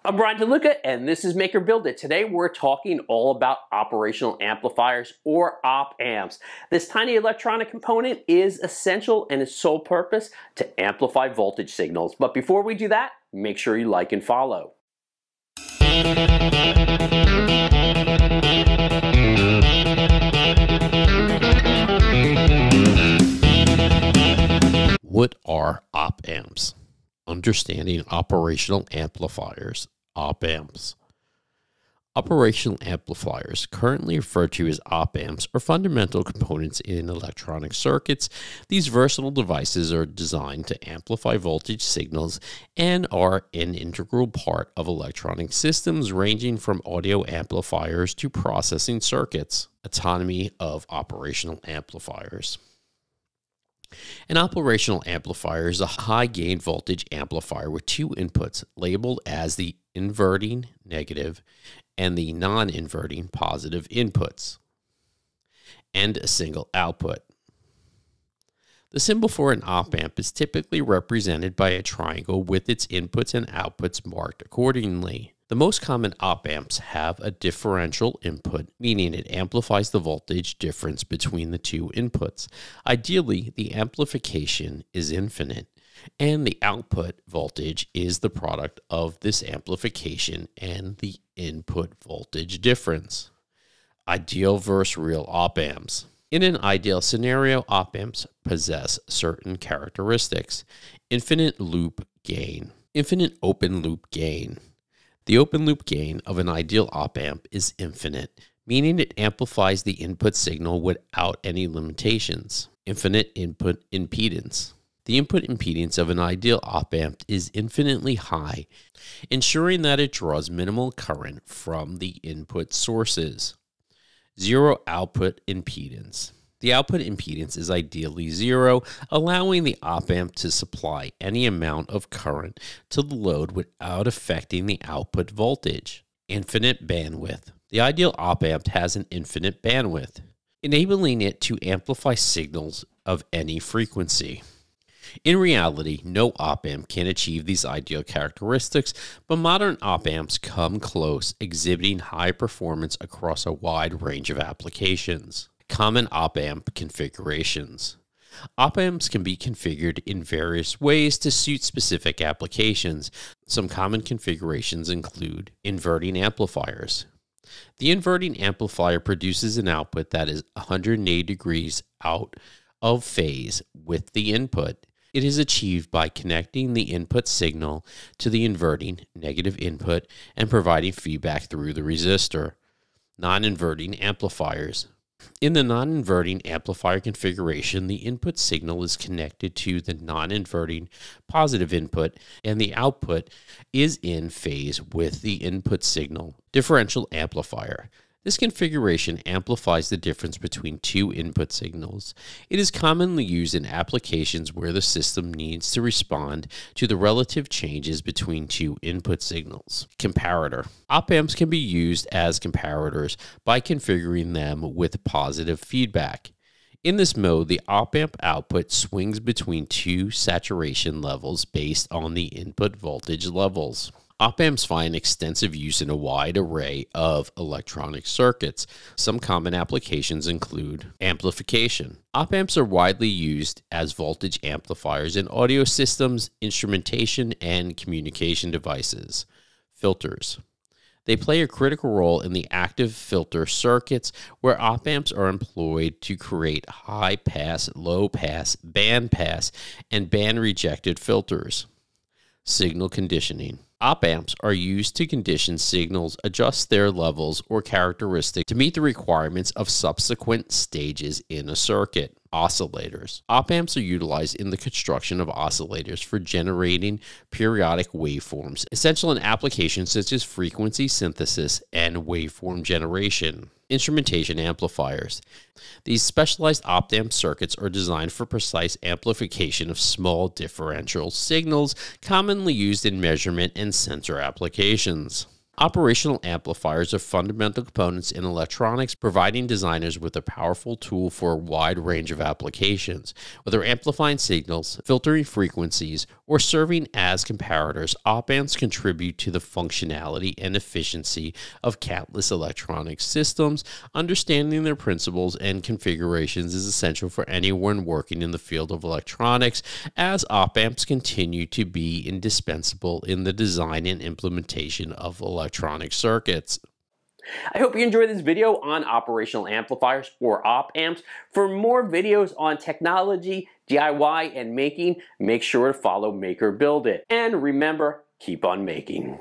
I'm Brian DeLuca, and this is Make or Build It. Today we're talking all about operational amplifiers, or op amps. This tiny electronic component is essential and its sole purpose to amplify voltage signals. But before we do that, make sure you like and follow. What are op amps? Understanding operational amplifiers, op amps. Operational amplifiers, currently referred to as op amps, are fundamental components in electronic circuits. These versatile devices are designed to amplify voltage signals and are an integral part of electronic systems ranging from audio amplifiers to processing circuits. Autonomy of operational amplifiers. An operational amplifier is a high-gain voltage amplifier with two inputs labeled as the inverting negative and the non-inverting positive inputs, and a single output. The symbol for an op amp is typically represented by a triangle with its inputs and outputs marked accordingly. The most common op amps have a differential input, meaning it amplifies the voltage difference between the two inputs. Ideally, the amplification is infinite, and the output voltage is the product of this amplification and the input voltage difference. Ideal versus real op amps. In an ideal scenario, op amps possess certain characteristics. Infinite loop gain. Infinite open loop gain. The open loop gain of an ideal op amp is infinite, meaning it amplifies the input signal without any limitations. Infinite input impedance. The input impedance of an ideal op amp is infinitely high, ensuring that it draws minimal current from the input sources. Zero output impedance. The output impedance is ideally zero, allowing the op amp to supply any amount of current to the load without affecting the output voltage. Infinite bandwidth. The ideal op amp has an infinite bandwidth, enabling it to amplify signals of any frequency. In reality, no op amp can achieve these ideal characteristics, but modern op amps come close, exhibiting high performance across a wide range of applications. Common op amp configurations. Op amps can be configured in various ways to suit specific applications. Some common configurations include inverting amplifiers. The inverting amplifier produces an output that is 180 degrees out of phase with the input. It is achieved by connecting the input signal to the inverting negative input and providing feedback through the resistor. Non-inverting amplifiers. In the non-inverting amplifier configuration, the input signal is connected to the non-inverting positive input, and the output is in phase with the input signal. Differential amplifier. This configuration amplifies the difference between two input signals. It is commonly used in applications where the system needs to respond to the relative changes between two input signals. Comparator. Op amps can be used as comparators by configuring them with positive feedback. In this mode, the op amp output swings between two saturation levels based on the input voltage levels. Op amps find extensive use in a wide array of electronic circuits. Some common applications include amplification. Op amps are widely used as voltage amplifiers in audio systems, instrumentation, and communication devices. Filters. They play a critical role in the active filter circuits where op amps are employed to create high-pass, low-pass, band-pass, and band-rejected filters. Signal conditioning. Op amps are used to condition signals, adjust their levels or characteristics to meet the requirements of subsequent stages in a circuit. Oscillators. Op amps are utilized in the construction of oscillators for generating periodic waveforms, essential in applications such as frequency synthesis and waveform generation. Instrumentation amplifiers. These specialized op-amp circuits are designed for precise amplification of small differential signals, commonly used in measurement and sensor applications. Operational amplifiers are fundamental components in electronics, providing designers with a powerful tool for a wide range of applications. Whether amplifying signals, filtering frequencies, or serving as comparators, op-amps contribute to the functionality and efficiency of countless electronic systems. Understanding their principles and configurations is essential for anyone working in the field of electronics, as op-amps continue to be indispensable in the design and implementation of electronic circuits. I hope you enjoyed this video on operational amplifiers or op-amps. For more videos on technology, DIY, and making, make sure to follow Make or Build It. And remember, keep on making.